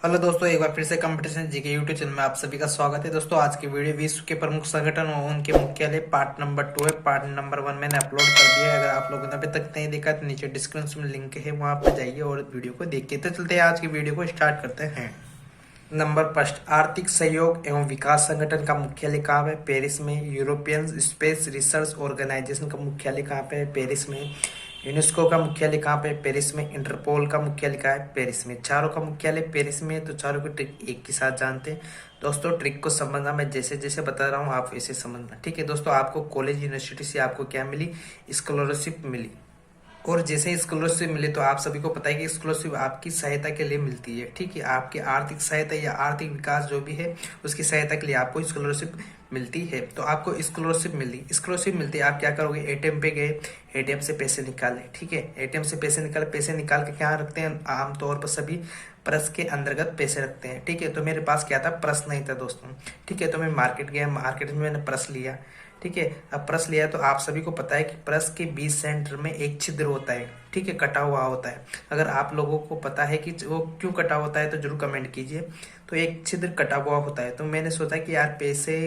Hello दोस्तों, एक बार फिर से कंपटीशन जीके यूट्यूब चैनल में आप सभी का स्वागत है। दोस्तों आज की वीडियो विश्व के प्रमुख संगठन और उनके मुख्यालय पार्ट नंबर 2 है। पार्ट नंबर 1 मैंने अपलोड कर दिया है। अगर आप लोगों ने अभी तक नहीं देखा तो नीचे डिस्क्रिप्शन में लिंक है, वहां पर जाइए और वीडियो को देखिए। तो चलते हैं आज की वीडियो को स्टार्ट करते हैं। नंबर फर्स्ट, आर्थिक सहयोग एवं विकास संगठन का मुख्यालय कहाँ है? पेरिस में। यूरोपियन स्पेस रिसर्च ऑर्गेनाइजेशन का मुख्यालय कहाँ पे है? पेरिस में। यूनेस्को का मुख्यालय कहाँ पे? पेरिस में। इंटरपोल का मुख्यालय कहाँ है? पेरिस में। चारों का मुख्यालय पेरिस में है। तो चारों की ट्रिक एक के साथ जानते हैं। दोस्तों ट्रिक को समझना, मैं जैसे जैसे बता रहा हूँ आप वैसे समझना, ठीक है दोस्तों। आपको कॉलेज यूनिवर्सिटी से आपको क्या मिली? स्कॉलरशिप मिली। और जैसे ही स्कॉलरशिप मिले तो आप सभी को पता है कि स्कॉलरशिप आपकी सहायता के लिए मिलती है, ठीक है। आपकी आर्थिक सहायता या आर्थिक विकास जो भी है उसकी सहायता के लिए आपको स्कॉलरशिप मिलती है। तो आपको स्कॉलरशिप मिली, स्कॉलरशिप मिलती है, आप क्या करोगे? एटीएम पे गए, एटीएम से पैसे निकाले, ठीक है। एटीएम से पैसे निकाले, पैसे निकाल के क्या रखते हैं आमतौर पर सभी? पर्स के अंतर्गत पैसे रखते हैं, ठीक है। तो मेरे पास क्या था? पर्स नहीं था दोस्तों, ठीक है। तो मैं मार्केट गया, मार्केट में मैंने पर्स लिया, ठीक है। अब प्रेस लिया तो आप सभी को पता है कि प्रेस के बीच सेंटर में एक छिद्र होता है, ठीक है, कटा हुआ होता है। अगर आप लोगों को पता है कि वो क्यों कटा होता है तो जरूर कमेंट कीजिए। तो एक छिद्र कटा हुआ होता है, तो मैंने सोचा कि यार पैसे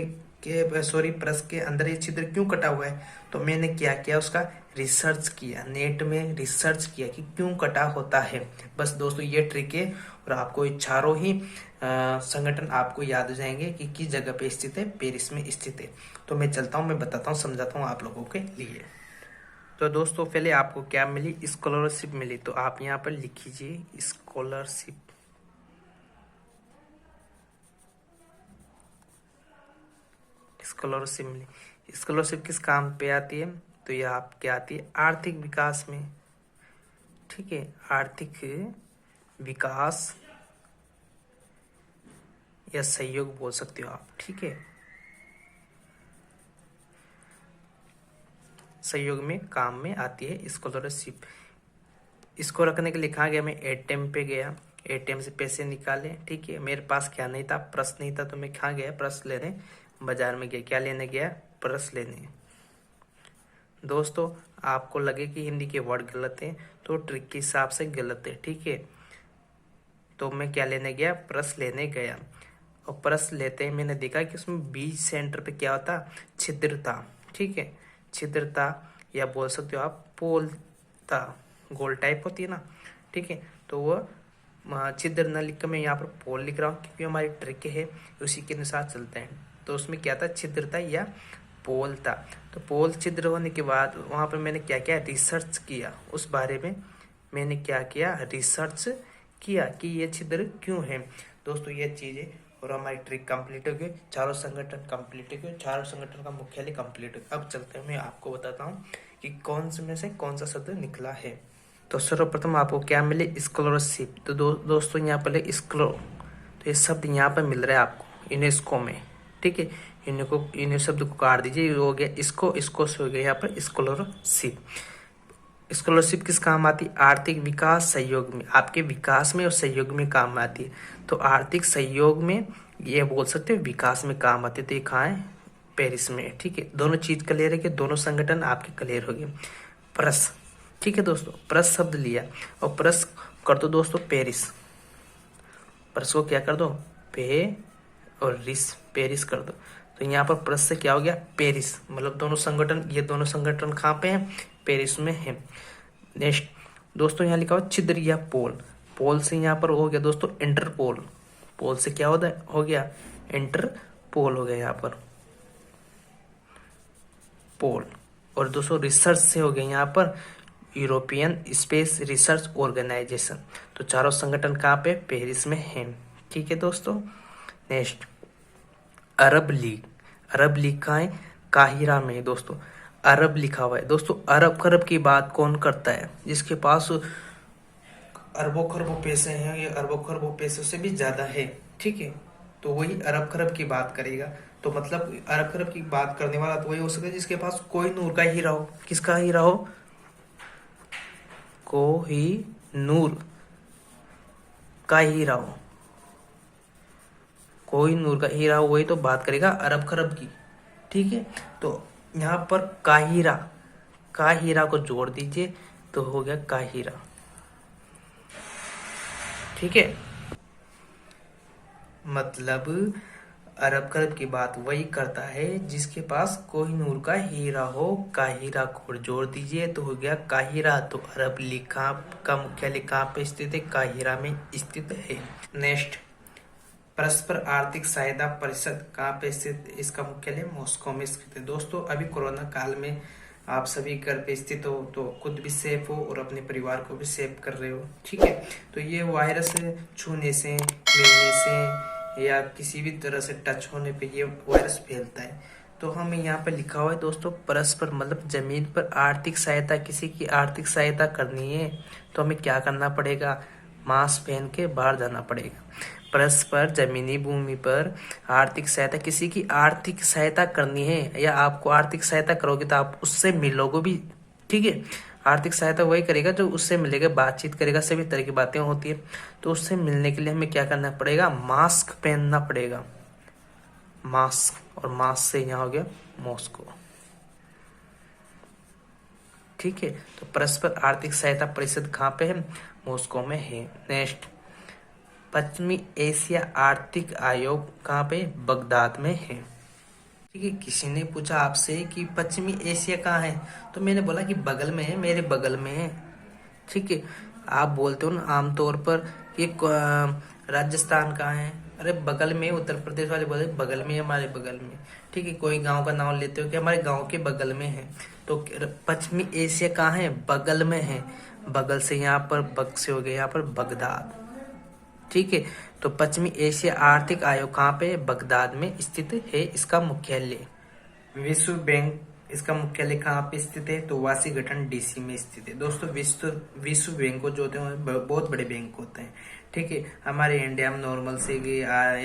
के सॉरी प्रेस के अंदर ये छिद्र क्यों कटा हुआ है। तो मैंने क्या किया, उसका रिसर्च किया, नेट में रिसर्च किया कि क्यों कटा होता है। बस दोस्तों ये ट्रिक है। और आपको ये चारों ही संगठन आपको याद हो जाएंगे कि किस जगह पे स्थित है, पेरिस में स्थित है। तो मैं चलता हूँ, मैं बताता हूँ, समझाता हूँ आप लोगों के लिए। तो दोस्तों पहले आपको क्या मिली? स्कॉलरशिप मिली। तो आप यहाँ पर लिखिए स्कॉलरशिप। स्कॉलरशिप मिली। स्कॉलरशिप किस काम पे आती है? तो यह आपके आती है आर्थिक विकास में, ठीक है। आर्थिक विकास या सहयोग बोल सकते हो आप, ठीक है। सहयोग में काम में आती है स्कॉलरशिप। इसको रखने के लिए कहाँ गया? मैं एटीएम पे गया, एटीएम से पैसे निकाले, ठीक है। मेरे पास क्या नहीं था? पर्स नहीं था। तो मैं कहाँ गया? पर्स लेने बाजार में गया। क्या लेने गया? पर्स लेने। दोस्तों आपको लगे कि हिंदी के वर्ड गलत हैं तो ट्रिक के हिसाब से गलत है, ठीक है। तो मैं क्या लेने गया? पर्स लेने गया। और पर्स लेते ही मैंने देखा कि उसमें बीच सेंटर पे क्या होता? छिद्र था, ठीक है। छिद्र था या बोल सकते हो आप पोल था, गोल टाइप होती है ना, ठीक है। तो वो छिद्र न लिख कर मैं यहाँ पर पोल लिख रहा हूँ क्योंकि हमारी ट्रिक है उसी के अनुसार चलते हैं। तो उसमें क्या था? छिद्र था या पोल था। तो पोल छिद्र होने के बाद वहाँ पर मैंने क्या किया? रिसर्च किया उस बारे में। मैंने क्या किया? रिसर्च किया कि ये छिद्र क्यों है। दोस्तों ये चीज़ें और हमारी ट्रिक कंप्लीट हो गई, चारों संगठन कंप्लीट हो गए, चारों संगठन का मुख्यालय कंप्लीट हो गया। अब चलते हैं, मैं आपको बताता हूँ कि कौन से में से कौन सा शब्द निकला है। तो सर्वप्रथम आपको क्या मिले? स्कॉलरशिप। तो दोस्तों यहाँ पर स्कॉलर, तो ये शब्द यहाँ पर मिल रहा है आपको यूनेस्को में, ठीक है। इन शब्द को काट दीजिए, हो गया इसको से हो गया यहाँ पर स्कॉलरशिप। स्कॉलरशिप किस काम आती है? आर्थिक विकास सहयोग में, आपके विकास में और सहयोग में काम आती है। तो आर्थिक सहयोग में ये बोल सकते हो, विकास में काम आती है। तो ये कहाँ है? पेरिस में, ठीक है। दोनों चीज क्लियर है कि दोनों संगठन आपके क्लियर हो गए। प्रेस, ठीक है दोस्तों, प्रेस शब्द लिया और प्रेस कर दो दोस्तों पेरिस। प्रेस को क्या कर दो? पे और रिस, पेरिस कर दो। तो यहाँ पर प्रेस से क्या हो गया? पेरिस। मतलब दोनों संगठन, ये दोनों संगठन कहाँ पे हैं? पेरिस में है। नेक्स्ट दोस्तों यहाँ लिखा हुआ छिद्र या पोल। पोल से यहाँ पर हो गया दोस्तों इंटरपोल। पोल से क्या होता है? हो गया इंटरपोल, हो गया यहाँ पर पोल। और दोस्तों रिसर्च से हो गया यहाँ पर यूरोपियन स्पेस रिसर्च ऑर्गेनाइजेशन। तो चारों संगठन कहाँ पे? पेरिस में है, ठीक है दोस्तों। नेक्स्ट अरब लीग। अरब लीग कहाँ है? काहिरा में है दोस्तों। अरब लिखा हुआ है दोस्तों। अरब खरब की बात कौन करता है? जिसके पास अरबों खरबों पैसे हैं, ये अरबों खरबों पैसों से भी ज्यादा है, ठीक है। तो वही अरब खरब की बात करेगा। तो मतलब अरब खरब की बात करने वाला तो वही हो सकता है जिसके पास कोई नूर का हीरा हो। किसका हीरा हो? कोहिनूर का हीरा हो। कोहिनूर का हीरा हो, वही तो बात करेगा अरब खरब की, ठीक है। तो यहाँ पर काहिरा, काहिरा को जोड़ दीजिए तो हो गया काहिरा, ठीक है। मतलब अरब करब की बात वही करता है जिसके पास कोहिनूर का हीरा हो। काहिरा को जोड़ दीजिए तो हो गया काहिरा। तो अरब लिखा का मुख्यालय कहाँ पे स्थित है? काहिरा में स्थित है। नेक्स्ट, परस्पर आर्थिक सहायता परिषद कहाँ पे स्थित? इसका मुख्यालय मॉस्को में स्थित है। दोस्तों अभी कोरोना काल में आप सभी घर पे स्थित हो तो खुद भी सेफ हो और अपने परिवार को भी सेफ कर रहे हो, ठीक है। तो ये वायरस छूने से, मिलने से या किसी भी तरह से टच होने पे ये वायरस फैलता है। तो हमें यहाँ पे लिखा हुआ है दोस्तों, परस्पर मतलब जमीन पर आर्थिक सहायता, किसी की आर्थिक सहायता करनी है तो हमें क्या करना पड़ेगा? मास्क पहन के बाहर जाना पड़ेगा। परस्पर जमीनी भूमि पर आर्थिक सहायता, किसी की आर्थिक सहायता करनी है या आपको आर्थिक सहायता करोगे तो आप उससे मिलोगे भी, ठीक है। आर्थिक सहायता वही करेगा जो उससे मिलेगा, बातचीत करेगा, सभी तरह की बातें होती है। तो उससे मिलने के लिए हमें क्या करना पड़ेगा? मास्क पहनना पड़ेगा, मास्क। और मास्क से यहाँ हो गया मॉस्को, ठीक है। तो परस्पर आर्थिक सहायता परिषद कहाँ पे है? मॉस्को में है। नेक्स्ट, पश्चिमी एशिया आर्थिक आयोग कहाँ पे? बगदाद में है, ठीक है। किसी ने पूछा आपसे कि पश्चिमी एशिया कहाँ है, तो मैंने बोला कि बगल में है, मेरे बगल में है, ठीक है। आप बोलते हो ना आमतौर पर कि राजस्थान कहाँ है, अरे बगल में। उत्तर प्रदेश वाले बोले बगल में, हमारे बगल में, ठीक है। कोई गांव का नाम लेते हो कि हमारे गांव के बगल में है। तो पश्चिमी एशिया कहाँ है? बगल में है। बगल से यहाँ पर बग से हो गया यहाँ पर बगदाद, ठीक है। तो पश्चिमी एशिया आर्थिक आयोग कहाँ पे? बगदाद में स्थित है इसका मुख्यालय। विश्व बैंक, इसका मुख्यालय कहाँ पे स्थित है? तो वाशिंगटन डीसी में स्थित है। दोस्तों विश्व बैंक जो होते हैं बहुत बड़े बैंक होते हैं, ठीक है। हमारे इंडिया में नॉर्मल से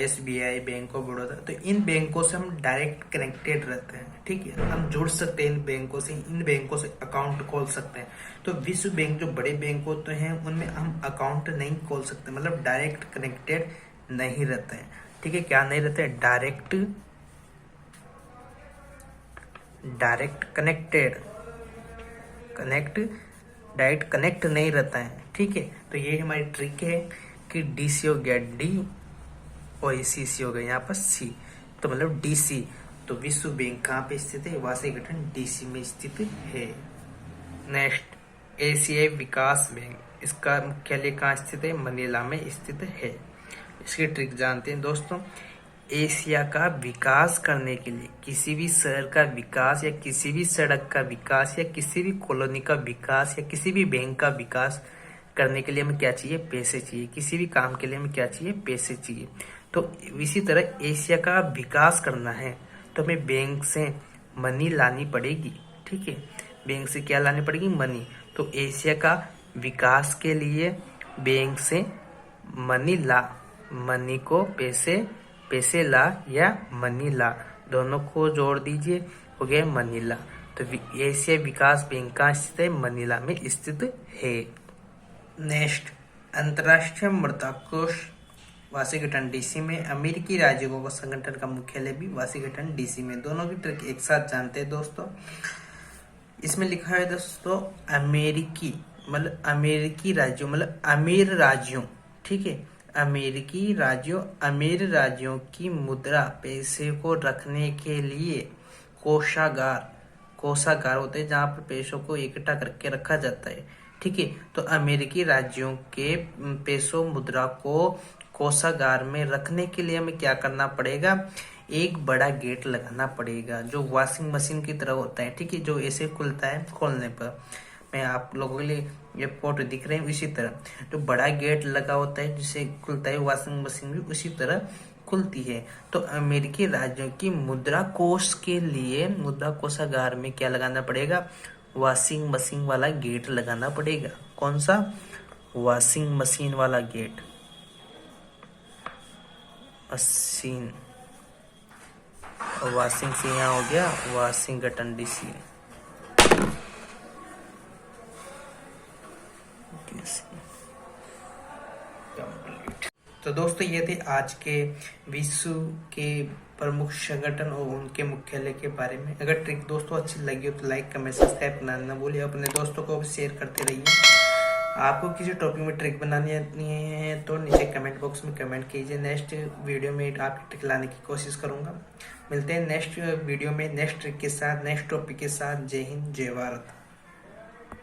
SBI, बैंक ऑफ बड़ौदा, तो इन बैंकों से हम डायरेक्ट कनेक्टेड रहते हैं, ठीक है। हम जुड़ सकते हैं इन बैंकों से, इन बैंकों से अकाउंट खोल सकते हैं। तो विश्व बैंक जो बड़े बैंक होते हैं उनमें हम अकाउंट नहीं खोल सकते, मतलब डायरेक्ट कनेक्टेड नहीं रहते हैं, ठीक है। क्या नहीं रहते? डायरेक्ट डायरेक्ट कनेक्ट नहीं रहता है, ठीक है। तो ये हमारी ट्रिक है कि DC हो गया D और CC हो गया यहाँ पर C, तो मतलब DC। तो विश्व बैंक कहाँ पे स्थित है? वाशिंगटन DC में स्थित है। नेक्स्ट, एशियाई विकास बैंक, इसका मुख्यालय कहाँ स्थित है? मनीला में स्थित है। इसकी ट्रिक जानते हैं दोस्तों। एशिया का विकास करने के लिए, किसी भी शहर का विकास या किसी भी सड़क का विकास या किसी भी कॉलोनी का विकास या किसी भी बैंक का विकास करने के लिए हमें क्या चाहिए? पैसे चाहिए। किसी भी काम के लिए हमें क्या चाहिए? पैसे चाहिए। तो इसी तरह एशिया का विकास करना है तो हमें बैंक से मनी लानी पड़ेगी, ठीक है। बैंक से क्या लानी पड़ेगी? मनी। तो एशिया का विकास के लिए बैंक से मनी ला, मनी को पैसे ला या मनी ला, दोनों को जोड़ दीजिए, हो गया मनीला। तो एशिया विकास बैंक कहाँ स्थित है? मनीला में स्थित है। नेक्स्ट, अंतर्राष्ट्रीय मुद्रा कोष वाशिंगटन DC में। अमेरिकी राज्यों का संगठन का मुख्यालय भी वाशिंगटन DC में। दोनों की ट्रिक एक साथ जानते हैं दोस्तों। इसमें लिखा है दोस्तों अमेरिकी, मतलब अमेरिकी राज्यों, मतलब अमीर राज्यों, ठीक है। अमेरिकी राज्यों, अमीर राज्यों की मुद्रा, पैसे को रखने के लिए कोषागार होते हैं जहाँ पर पैसों को इकट्ठा करके रखा जाता है, ठीक है। तो अमेरिकी राज्यों के पैसों, मुद्रा को कोषागार में रखने के लिए हमें क्या करना पड़ेगा? एक बड़ा गेट लगाना पड़ेगा जो वॉशिंग मशीन की तरह होता है, ठीक है, जो ऐसे खुलता है खोलने पर। मैं आप लोगों के लिए ये फोटो दिख रहे हैं, इसी तरह जो बड़ा गेट लगा होता है जिसे खुलता है वॉशिंग मशीन भी उसी तरह खुलती है। तो अमेरिकी राज्यों की मुद्रा कोष के लिए मुद्रा कोषागार में क्या लगाना पड़ेगा? वॉशिंग मशीन वाला गेट लगाना पड़ेगा। कौन सा? वॉशिंग मशीन वाला गेट। मशीन और वॉशिंग से यहाँ हो गया वाशिंगटन DC। तो दोस्तों ये थे आज के विश्व के प्रमुख संगठन और उनके मुख्यालय के बारे में। अगर ट्रिक दोस्तों अच्छी लगी हो तो लाइक, कमेंट, सब्सक्राइब करना न भूलिए। अपने दोस्तों को भी शेयर करते रहिए। आपको किसी टॉपिक में ट्रिक बनानी है तो नीचे कमेंट बॉक्स में कमेंट कीजिए। नेक्स्ट वीडियो में आपकी ट्रिक लाने की कोशिश करूंगा। मिलते हैं नेक्स्ट वीडियो में नेक्स्ट ट्रिक के साथ, नेक्स्ट टॉपिक के साथ। जय हिंद, जय भारत।